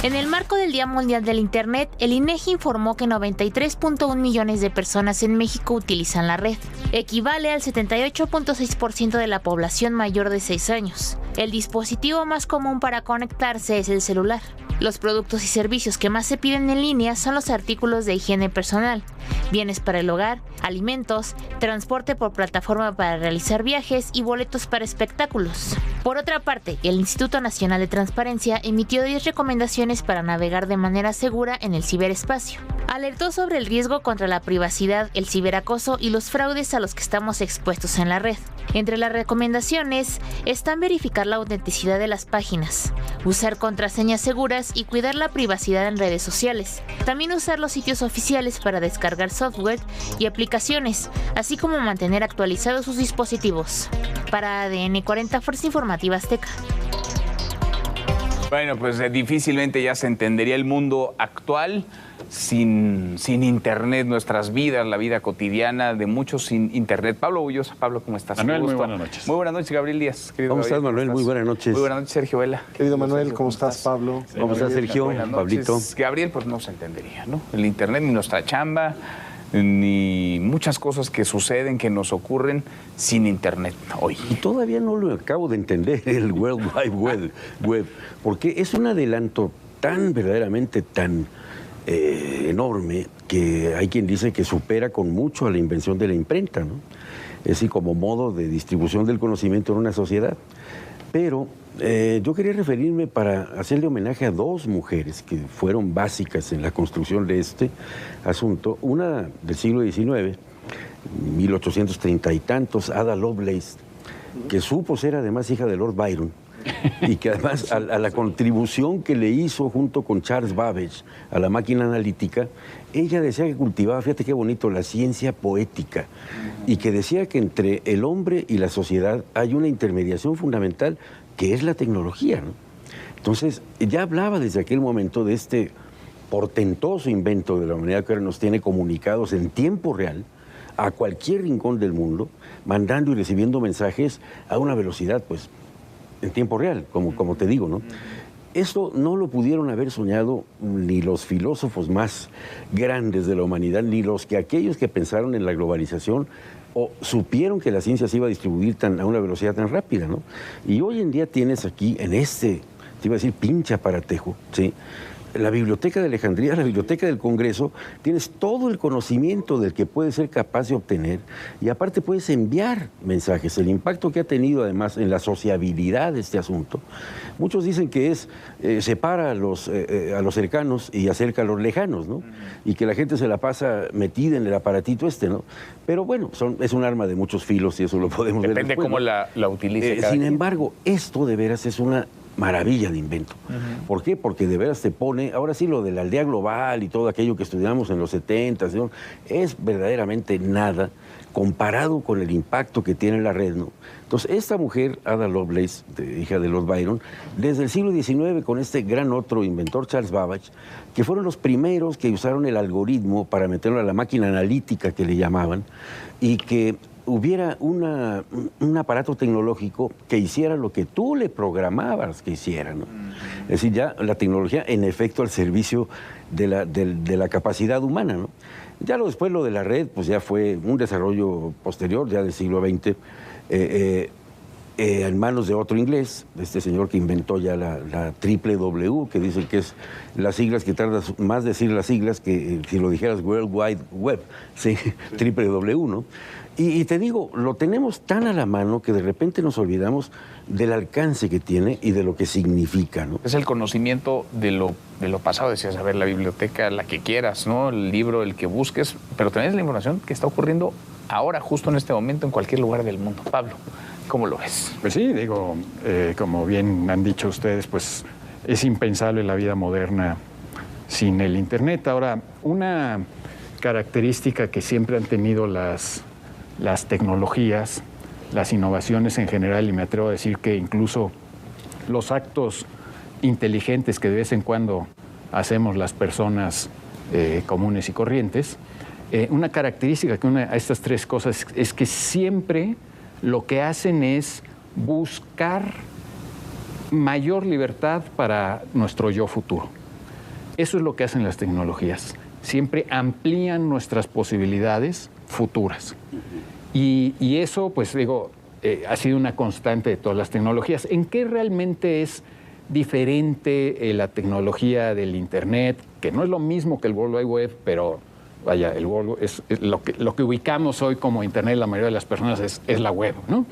En el marco del Día Mundial del Internet, el INEGI informó que 93.1 millones de personas en México utilizan la red. Equivale al 78.6% de la población mayor de 6 años. El dispositivo más común para conectarse es el celular. Los productos y servicios que más se piden en línea son los artículos de higiene personal, bienes para el hogar, alimentos, transporte por plataforma para realizar viajes y boletos para espectáculos. Por otra parte, el Instituto Nacional de Transparencia emitió 10 recomendaciones para navegar de manera segura en el ciberespacio. Alertó sobre el riesgo contra la privacidad, el ciberacoso y los fraudes a los que estamos expuestos en la red. Entre las recomendaciones están verificar la autenticidad de las páginas, usar contraseñas seguras y cuidar la privacidad en redes sociales. También usar los sitios oficiales para descargar software y aplicaciones, así como mantener actualizados sus dispositivos. Para ADN 40, Fuerza Informativa Azteca. Bueno, pues difícilmente ya se entendería el mundo actual sin Internet, nuestras vidas, la vida cotidiana de muchos sin Internet. Pablo Bullosa, Pablo, ¿cómo estás? Manuel, muy buenas noches. Muy buenas noches, Gabriel Díaz. ¿Cómo estás, Manuel? Muy buenas noches. Muy buenas noches, Sergio Vela. Querido Manuel, ¿cómo estás, Pablo? ¿Cómo estás, Sergio? Pablito. Gabriel, pues no se entendería, ¿no? El Internet ni nuestra chamba, ni muchas cosas que suceden, que nos ocurren sin Internet hoy. Y todavía no lo acabo de entender, el World Wide Web, porque es un adelanto tan verdaderamente tan enorme que hay quien dice que supera con mucho a la invención de la imprenta, ¿no? Es decir, como modo de distribución del conocimiento en una sociedad. Pero yo quería referirme para hacerle homenaje a dos mujeres que fueron básicas en la construcción de este asunto. Una del siglo XIX, 1830 y tantos, Ada Lovelace, que supo ser además hija de Lord Byron, y que además a la contribución que le hizo junto con Charles Babbage a la máquina analítica, ella decía que cultivaba, fíjate qué bonito, la ciencia poética, y que decía que entre el hombre y la sociedad hay una intermediación fundamental que es la tecnología, ¿no? Entonces, ya hablaba desde aquel momento de este portentoso invento de la humanidad que ahora nos tiene comunicados en tiempo real a cualquier rincón del mundo, mandando y recibiendo mensajes a una velocidad, pues, en tiempo real, como te digo, ¿no? Esto no lo pudieron haber soñado ni los filósofos más grandes de la humanidad, ni aquellos que pensaron en la globalización o supieron que la ciencia se iba a distribuir a una velocidad tan rápida, ¿no? Y hoy en día tienes aquí, en te iba a decir, pinche aparatejo, ¿sí? La Biblioteca de Alejandría, la Biblioteca del Congreso, tienes todo el conocimiento del que puedes ser capaz de obtener y aparte puedes enviar mensajes. El impacto que ha tenido además en la sociabilidad de este asunto, muchos dicen que separa a los cercanos y acerca a los lejanos, ¿no? Y que la gente se la pasa metida en el aparatito ¿no? Pero bueno, es un arma de muchos filos y eso lo podemos ver después. Depende cómo la utilice. Sin embargo, esto de veras es una maravilla de invento. ¿Por qué? Porque de veras te pone, ahora sí lo de la aldea global y todo aquello que estudiamos en los 70s, ¿no? Es verdaderamente nada comparado con el impacto que tiene la red, ¿no? Entonces, esta mujer, Ada Lovelace, hija de Lord Byron, desde el siglo XIX con este gran otro inventor, Charles Babbage, que fueron los primeros que usaron el algoritmo para meterlo a la máquina analítica que le llamaban, y que hubiera un aparato tecnológico que hiciera lo que tú le programabas que hiciera, ¿no? Es decir, ya la tecnología en efecto al servicio de la capacidad humana, ¿no? Ya después lo de la red, pues ya fue un desarrollo posterior, ya del siglo XX, en manos de otro inglés, de este señor que inventó ya la triple W, que dicen que es las siglas que tardas más decir las siglas que si lo dijeras World Wide Web, sí, triple W, ¿no? Y te digo, lo tenemos tan a la mano que de repente nos olvidamos del alcance que tiene y de lo que significa, ¿no? Es el conocimiento de lo pasado, decías, a ver, la biblioteca, la que quieras, ¿no? El libro, el que busques, pero también es la información que está ocurriendo ahora, justo en este momento, en cualquier lugar del mundo. Pablo, ¿cómo lo ves? Pues sí, digo, como bien han dicho ustedes, pues es impensable la vida moderna sin el Internet. Ahora, una característica que siempre han tenido las tecnologías, las innovaciones en general, y me atrevo a decir que incluso los actos inteligentes que de vez en cuando hacemos las personas comunes y corrientes, una característica que une a estas tres cosas es que siempre lo que hacen es buscar mayor libertad para nuestro yo futuro. Eso es lo que hacen las tecnologías. Siempre amplían nuestras posibilidades futuras. Y eso, pues digo, ha sido una constante de todas las tecnologías. ¿En qué realmente es diferente la tecnología del Internet? Que no es lo mismo que el World Wide Web, pero vaya, el World es lo que ubicamos hoy como Internet, la mayoría de las personas es la web, ¿no?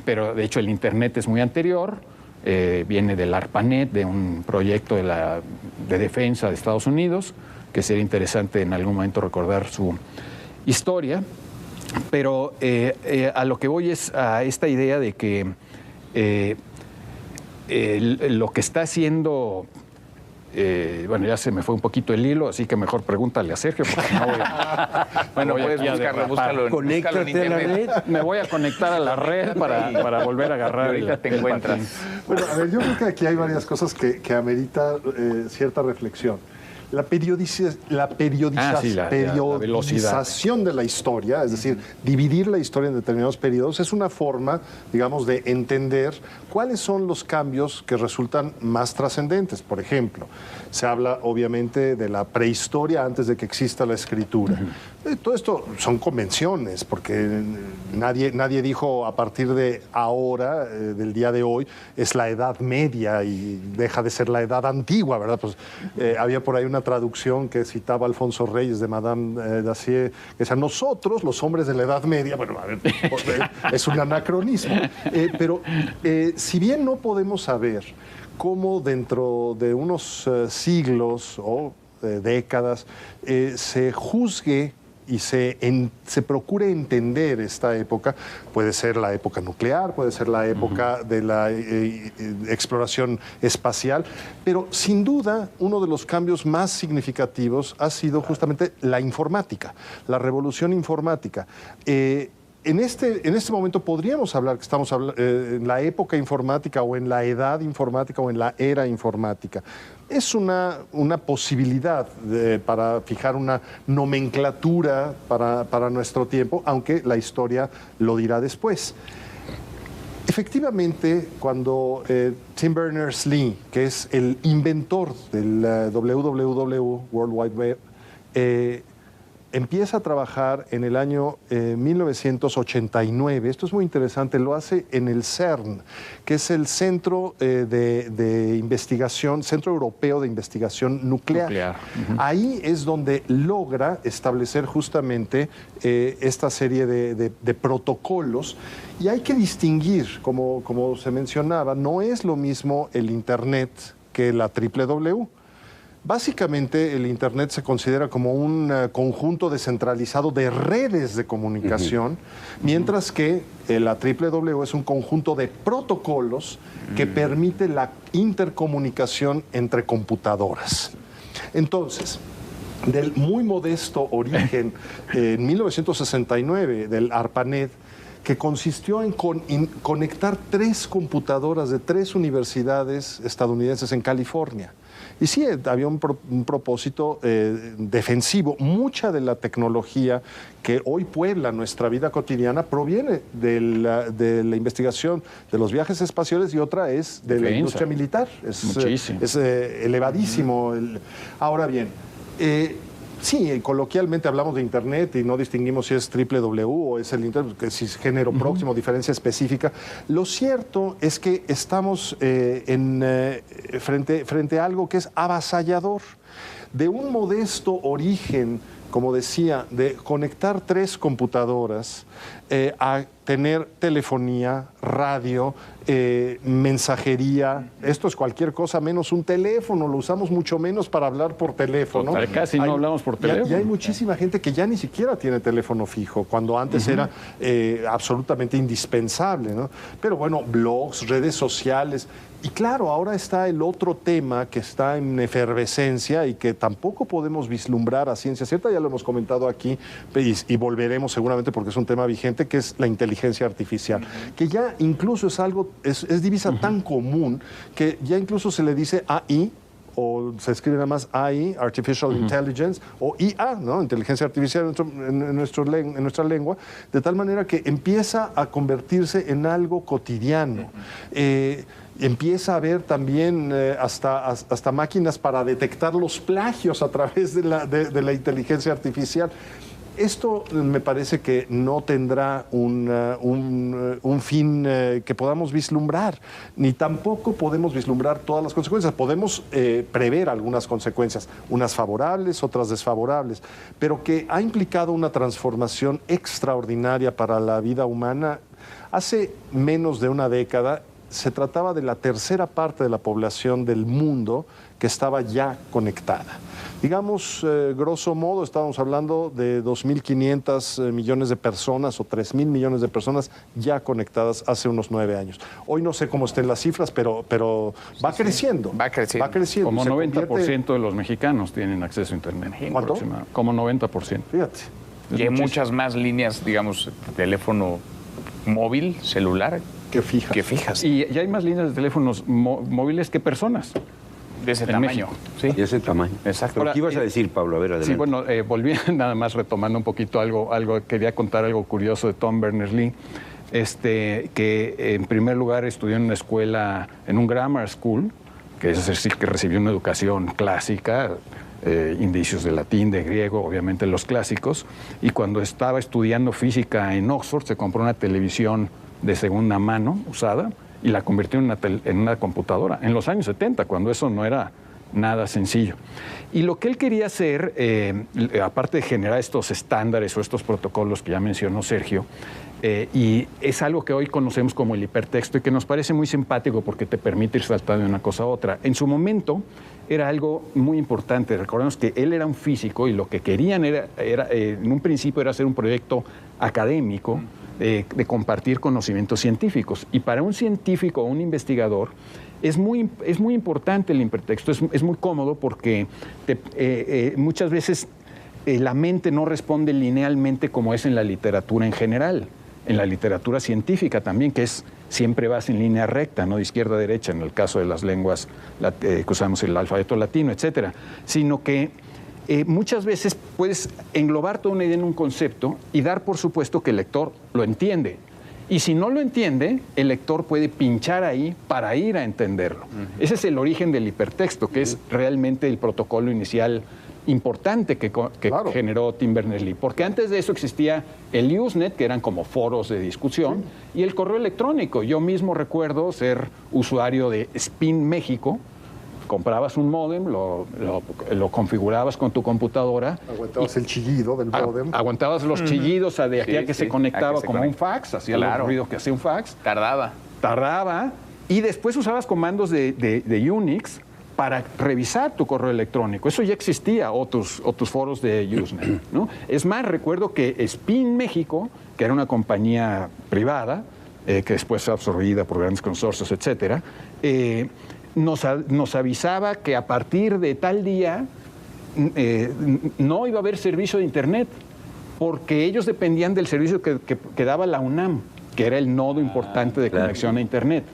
Pero de hecho el Internet es muy anterior, viene del ARPANET, de un proyecto de defensa de Estados Unidos, que sería interesante en algún momento recordar su historia. Pero a lo que voy es a esta idea de que lo que está haciendo... bueno, ya se me fue un poquito el hilo, así que mejor pregúntale a Sergio, porque no voy a... Bueno, puedes búscalo Conéctate en a la internet. red. Me voy a conectar a la red para volver a agarrar. Ahorita te encuentras. Bueno, a ver, yo creo que aquí hay varias cosas que amerita cierta reflexión. La periodización de la historia, es decir, dividir la historia en determinados periodos, es una forma, digamos, de entender cuáles son los cambios que resultan más trascendentes. Por ejemplo, se habla obviamente de la prehistoria antes de que exista la escritura. Todo esto son convenciones, porque nadie dijo a partir de ahora, del día de hoy, es la Edad Media y deja de ser la Edad Antigua, ¿verdad? Pues había por ahí una traducción que citaba Alfonso Reyes de Madame Dacier, que decía, nosotros, los hombres de la Edad Media, bueno, a ver, es un anacronismo, pero si bien no podemos saber cómo dentro de unos siglos o décadas se juzgue y se procure entender esta época, puede ser la época nuclear, puede ser la época de la exploración espacial, pero sin duda uno de los cambios más significativos ha sido justamente la informática, la revolución informática. En este momento podríamos hablar que estamos en la época informática o en la edad informática o en la era informática. Es una posibilidad para fijar una nomenclatura para nuestro tiempo, aunque la historia lo dirá después. Efectivamente, cuando Tim Berners-Lee, que es el inventor del WWW, World Wide Web, empieza a trabajar en el año 1989. Esto es muy interesante, lo hace en el CERN, que es el Centro de Investigación, Centro Europeo de Investigación Nuclear. Ahí es donde logra establecer justamente esta serie de protocolos. Y hay que distinguir, como se mencionaba, no es lo mismo el Internet que la WWW. Básicamente, el Internet se considera como un conjunto descentralizado de redes de comunicación, mientras que la WWW es un conjunto de protocolos que permite la intercomunicación entre computadoras. Entonces, del muy modesto origen, en 1969, del ARPANET, que consistió en conectar 3 computadoras de 3 universidades estadounidenses en California. Y sí, había un propósito defensivo. Mucha de la tecnología que hoy puebla nuestra vida cotidiana proviene de la investigación de los viajes espaciales y otra es de la industria militar. Es elevadísimo. Ahora bien, sí, coloquialmente hablamos de Internet y no distinguimos si es WWW o es el Internet, que si es género próximo, diferencia específica. Lo cierto es que estamos frente a algo que es avasallador. De un modesto origen, como decía, de conectar 3 computadoras a tener telefonía, radio, mensajería. Esto es cualquier cosa menos un teléfono. Lo usamos mucho menos para hablar por teléfono. Casi no hablamos por teléfono. Y hay muchísima gente que ya ni siquiera tiene teléfono fijo, cuando antes era absolutamente indispensable, ¿no? Pero bueno, blogs, redes sociales. Y claro, ahora está el otro tema que está en efervescencia y que tampoco podemos vislumbrar a ciencia cierta, ya lo hemos comentado aquí y volveremos seguramente porque es un tema vigente, que es la inteligencia artificial, que ya incluso es algo, es divisa tan común que ya incluso se le dice AI o se escribe nada más AI, Artificial Intelligence, o IA, ¿no? Inteligencia artificial en nuestra lengua, de tal manera que empieza a convertirse en algo cotidiano. Empieza a haber también hasta máquinas para detectar los plagios a través de la inteligencia artificial. Esto me parece que no tendrá un fin que podamos vislumbrar, ni tampoco podemos vislumbrar todas las consecuencias. Podemos prever algunas consecuencias, unas favorables, otras desfavorables, pero que ha implicado una transformación extraordinaria para la vida humana. Hace menos de una década se trataba de la tercera parte de la población del mundo que estaba ya conectada. Digamos, grosso modo, estábamos hablando de 2.500 millones de personas o 3.000 millones de personas ya conectadas hace unos 9 años. Hoy no sé cómo estén las cifras, pero va creciendo. Va creciendo. Va creciendo. Como 90% de los mexicanos tienen acceso a Internet. ¿Cuánto? Como 90%. Fíjate. Y hay muchas más líneas, digamos, de teléfono móvil, celular, que fijas. Y hay más líneas de teléfonos móviles que personas. De ese en tamaño. México. Sí. De ese tamaño. Exacto. Pero ¿qué ibas a decir, Pablo? A ver, adelante. Sí, bueno, volví nada más retomando un poquito algo, quería contar algo curioso de Tom Berners-Lee, que en primer lugar estudió en una escuela, en un grammar school, que es decir, que recibió una educación clásica, indicios de latín, de griego, obviamente los clásicos, y cuando estaba estudiando física en Oxford se compró una televisión de segunda mano, usada, y la convirtió en una computadora, en los años 70, cuando eso no era nada sencillo. Y lo que él quería hacer, aparte de generar estos estándares o estos protocolos que ya mencionó Sergio, y es algo que hoy conocemos como el hipertexto y que nos parece muy simpático porque te permite ir saltando de una cosa a otra. En su momento era algo muy importante. Recordemos que él era un físico y lo que querían era en un principio era hacer un proyecto académico de compartir conocimientos científicos. Y para un científico o un investigador es muy importante el hipertexto, es muy cómodo porque muchas veces la mente no responde linealmente como es en la literatura en general, en la literatura científica también, que siempre vas en línea recta, no de izquierda a derecha, en el caso de las lenguas que usamos el alfabeto latino, etcétera, sino que muchas veces puedes englobar toda una idea en un concepto y dar por supuesto que el lector lo entiende. Y si no lo entiende, el lector puede pinchar ahí para ir a entenderlo. Ese es el origen del hipertexto, que es realmente el protocolo inicial importante que claro, generó Tim Berners-Lee. Porque antes de eso existía el Usenet, que eran como foros de discusión, y el correo electrónico. Yo mismo recuerdo ser usuario de Spin México. Comprabas un módem, lo configurabas con tu computadora. Aguantabas el chillido del módem. Aguantabas los chillidos de aquí a que se conectaba como un fax, hacía el ruido que hacía un fax. Tardaba. Y después usabas comandos de Unix para revisar tu correo electrónico. Eso ya existía, o tus foros de Usenet, ¿no? Es más, recuerdo que Spin México, que era una compañía privada, que después fue absorbida por grandes consorcios, etcétera, nos avisaba que a partir de tal día no iba a haber servicio de Internet, porque ellos dependían del servicio que daba la UNAM, que era el nodo importante de conexión a Internet.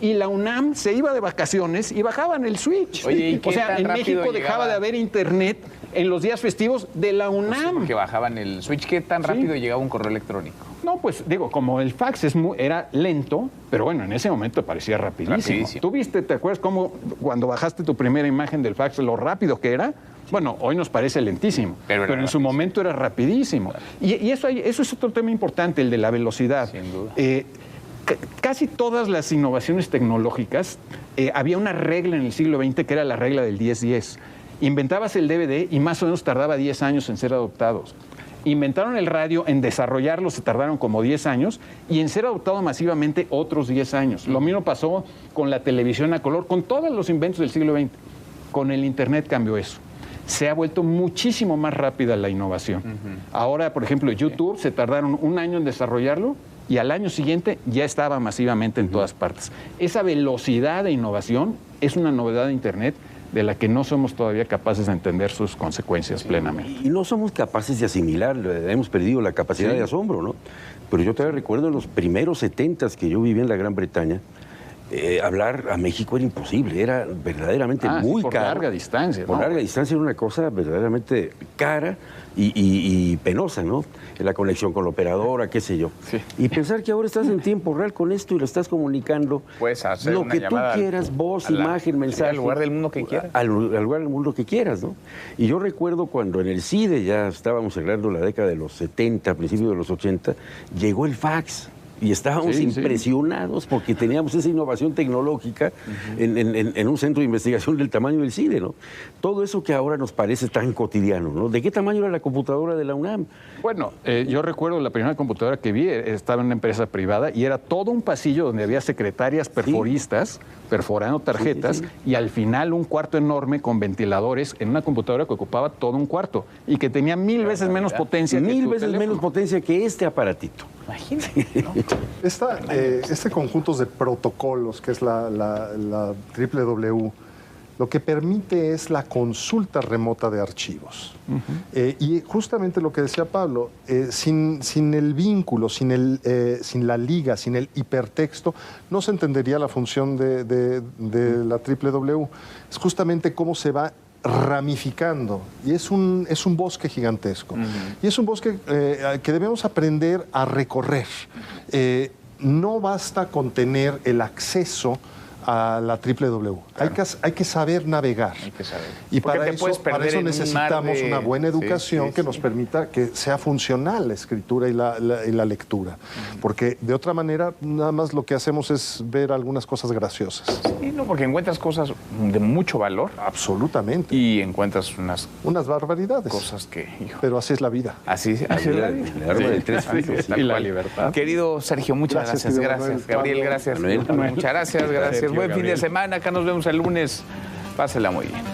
Y la UNAM se iba de vacaciones y bajaban el switch. Oye, o sea, en México dejaba de haber Internet en los días festivos de la UNAM. Pues sí, porque bajaban el switch. ¿Qué tan rápido llegaba un correo electrónico? No, pues digo, como el fax era lento, pero bueno, en ese momento parecía rapidísimo. ¿Tú viste, te acuerdas cómo cuando bajaste tu primera imagen del fax, lo rápido que era? Bueno, hoy nos parece lentísimo, pero en su momento era rapidísimo. Claro. Y eso es otro tema importante, el de la velocidad. Sin duda. Casi todas las innovaciones tecnológicas, había una regla en el siglo XX que era la regla del 10-10. Inventabas el DVD y más o menos tardaba 10 años en ser adoptados. Inventaron el radio, en desarrollarlo se tardaron como 10 años y en ser adoptado masivamente otros 10 años. Lo mismo pasó con la televisión a color, con todos los inventos del siglo XX. Con el Internet cambió eso. Se ha vuelto muchísimo más rápida la innovación. Ahora, por ejemplo, YouTube se tardaron un año en desarrollarlo y al año siguiente ya estaba masivamente en todas partes. Esa velocidad de innovación es una novedad de Internet de la que no somos todavía capaces de entender sus consecuencias plenamente. Y no somos capaces de asimilar, hemos perdido la capacidad de asombro, ¿no? Pero yo todavía recuerdo en los primeros 70s que yo viví en la Gran Bretaña, hablar a México era imposible, era verdaderamente muy por caro. larga distancia, Por ¿no? larga distancia era una cosa verdaderamente cara y penosa, ¿no? La conexión con la operadora, qué sé yo. Sí. Y pensar que ahora estás en tiempo real con esto y lo estás comunicando. Puedes hacer lo una que tú llamada quieras, voz, a la- imagen, mensaje. al lugar del mundo que quieras. Al lugar del mundo que quieras, ¿no? Y yo recuerdo cuando en el CIDE, ya estábamos cerrando la década de los 70, principios de los 80, llegó el fax. Y estábamos impresionados porque teníamos esa innovación tecnológica en un centro de investigación del tamaño del CIDE, ¿no? Todo eso que ahora nos parece tan cotidiano, ¿no? ¿De qué tamaño era la computadora de la UNAM? Bueno, yo recuerdo la primera computadora que vi, estaba en una empresa privada y era todo un pasillo donde había secretarias perforistas, perforando tarjetas, y al final un cuarto enorme con ventiladores en una computadora que ocupaba todo un cuarto y que tenía 1000 veces menos potencia que Mil tu veces teléfono. menos potencia que este aparatito. Imagínate, ¿no? Este conjunto de protocolos que es la WW, lo que permite es la consulta remota de archivos. Y justamente lo que decía Pablo, sin el vínculo, sin la liga, sin el hipertexto, no se entendería la función de la WW. Es justamente cómo se va ramificando y es un bosque gigantesco. Y es un bosque que debemos aprender a recorrer. No basta con tener el acceso a la WW. Claro. Hay que saber navegar. Hay que saber. Y Porque para te puedes eso perder en un mar necesitamos de- una buena educación Sí, que nos permita que sea funcional la escritura y la lectura. Porque de otra manera, nada más lo que hacemos es ver algunas cosas graciosas. Sí, no, porque encuentras cosas de mucho valor Absolutamente. y encuentras unas Unas barbaridades. cosas que, hijo, Pero así es la vida. así es la El vida. arma de tres Así filos. es, tal Y la cual. libertad. Querido Sergio, muchas Gracias, gracias. querido Gracias. Manuel. Gabriel, gracias. Manuel. Muchas gracias, gracias. Sergio, Buen fin de Gabriel. semana. Acá nos vemos el lunes. Pásela muy bien.